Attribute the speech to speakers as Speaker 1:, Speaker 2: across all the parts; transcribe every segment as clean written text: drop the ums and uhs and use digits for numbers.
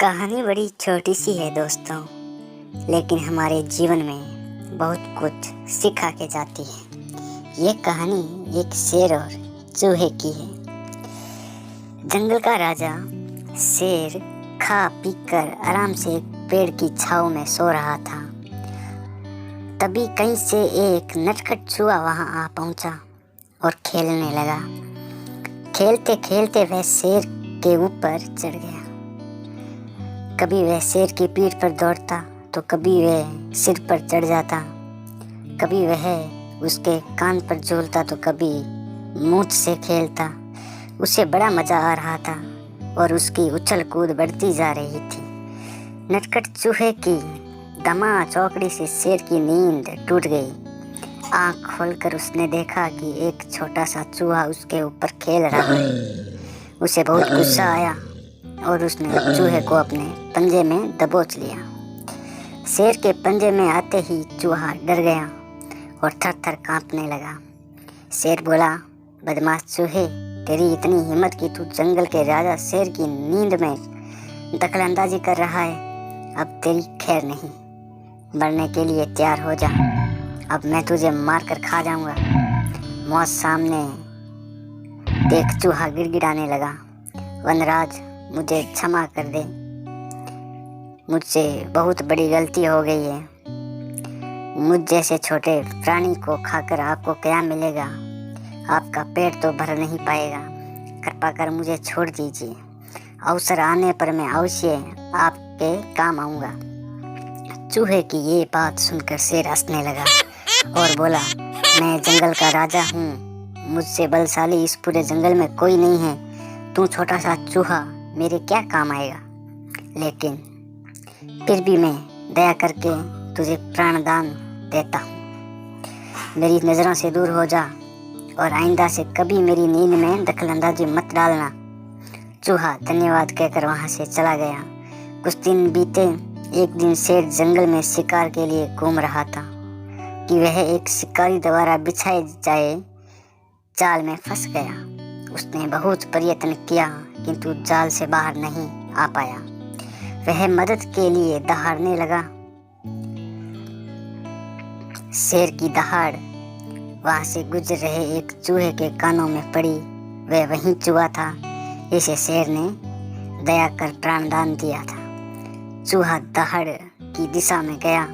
Speaker 1: कहानी बड़ी छोटी सी है दोस्तों, लेकिन हमारे जीवन में बहुत कुछ सिखा के जाती है। ये कहानी एक शेर और चूहे की है। जंगल का राजा शेर खा पी कर आराम से एक पेड़ की छांव में सो रहा था। तभी कहीं से एक नटखट चूहा वहां आ पहुंचा और खेलने लगा। खेलते खेलते वह शेर के ऊपर चढ़ गया। कभी वह शेर की पीठ पर दौड़ता तो कभी वह सिर पर चढ़ जाता, कभी वह उसके कान पर झूलता तो कभी मूंछ से खेलता। उसे बड़ा मजा आ रहा था और उसकी उछल कूद बढ़ती जा रही थी। नटखट चूहे की दमा चौकड़ी से शेर की नींद टूट गई। आँख खोलकर उसने देखा कि एक छोटा सा चूहा उसके ऊपर खेल रहा है। उसे बहुत गुस्सा आया और उसने चूहे को अपने पंजे में दबोच लिया। शेर के पंजे में आते ही चूहा डर गया और थर थर कांपने लगा। शेर बोला, बदमाश चूहे, तेरी इतनी हिम्मत कि तू जंगल के राजा शेर की नींद में दखलंदाजी कर रहा है। अब तेरी खैर नहीं, मरने के लिए तैयार हो जा। अब मैं तुझे मार कर खा जाऊंगा। मौत सामने देख चूहा गिड़गिड़ाने लगा, वनराज, मुझे क्षमा कर दे, मुझसे बहुत बड़ी गलती हो गई है। मुझ जैसे छोटे प्राणी को खाकर आपको क्या मिलेगा? आपका पेट तो भर नहीं पाएगा। कृपा कर मुझे छोड़ दीजिए। अवसर आने पर मैं अवश्य आपके काम आऊँगा। चूहे की ये बात सुनकर शेर हंसने लगा और बोला, मैं जंगल का राजा हूँ, मुझसे बलशाली इस पूरे जंगल में कोई नहीं है। तू छोटा सा चूहा मेरे क्या काम आएगा? लेकिन फिर भी मैं दया करके तुझे प्राणदान देता हूँ। मेरी नज़रों से दूर हो जा और आइंदा से कभी मेरी नींद में दखलंदाजी मत डालना। चूहा धन्यवाद कहकर वहाँ से चला गया। कुछ दिन बीते। एक दिन शेर जंगल में शिकार के लिए घूम रहा था कि वह एक शिकारी द्वारा बिछाए जाए जाल में फंस गया। उसने बहुत प्रयत्न किया किंतु जाल से बाहर नहीं आ पाया। वह मदद के लिए दहाड़ने लगा। शेर की दहाड़ वहां से गुजर रहे एक चूहे के कानों में पड़ी। वह वही चूहा था जिसे शेर ने दया कर प्राणदान दिया था। चूहा दहाड़ की दिशा में गया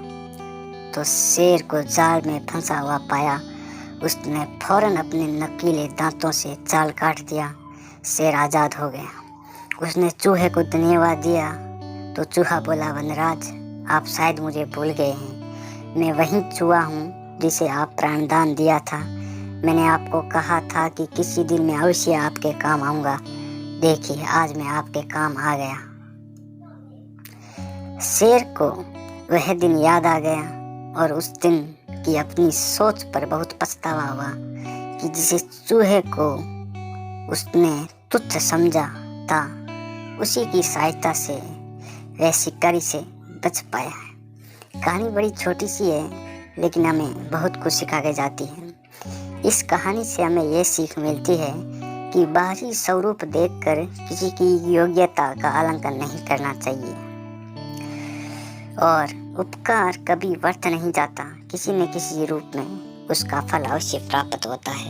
Speaker 1: तो शेर को जाल में फंसा हुआ पाया। उसने फौरन अपने नकीले दांतों से जाल काट दिया। शेर आज़ाद हो गया। उसने चूहे को धन्यवाद दिया तो चूहा बोला, वनराज, आप शायद मुझे भूल गए हैं। मैं वही चूहा हूँ जिसे आप प्राणदान दिया था। मैंने आपको कहा था कि किसी दिन मैं अवश्य आपके काम आऊँगा। देखिए, आज मैं आपके काम आ गया। शेर को वह दिन याद आ गया और उस दिन की अपनी सोच पर बहुत पछतावा हुआ कि जिस चूहे को उसने तुच्छ समझा था, उसी की सहायता से वह शिकारी से बच पाया है। कहानी बड़ी छोटी सी है लेकिन हमें बहुत कुछ सिखा के जाती है। इस कहानी से हमें यह सीख मिलती है कि बाहरी स्वरूप देखकर किसी की योग्यता का आकलन नहीं करना चाहिए और उपकार कभी व्यर्थ नहीं जाता। किसी न किसी रूप में उसका फल अवश्य प्राप्त होता है।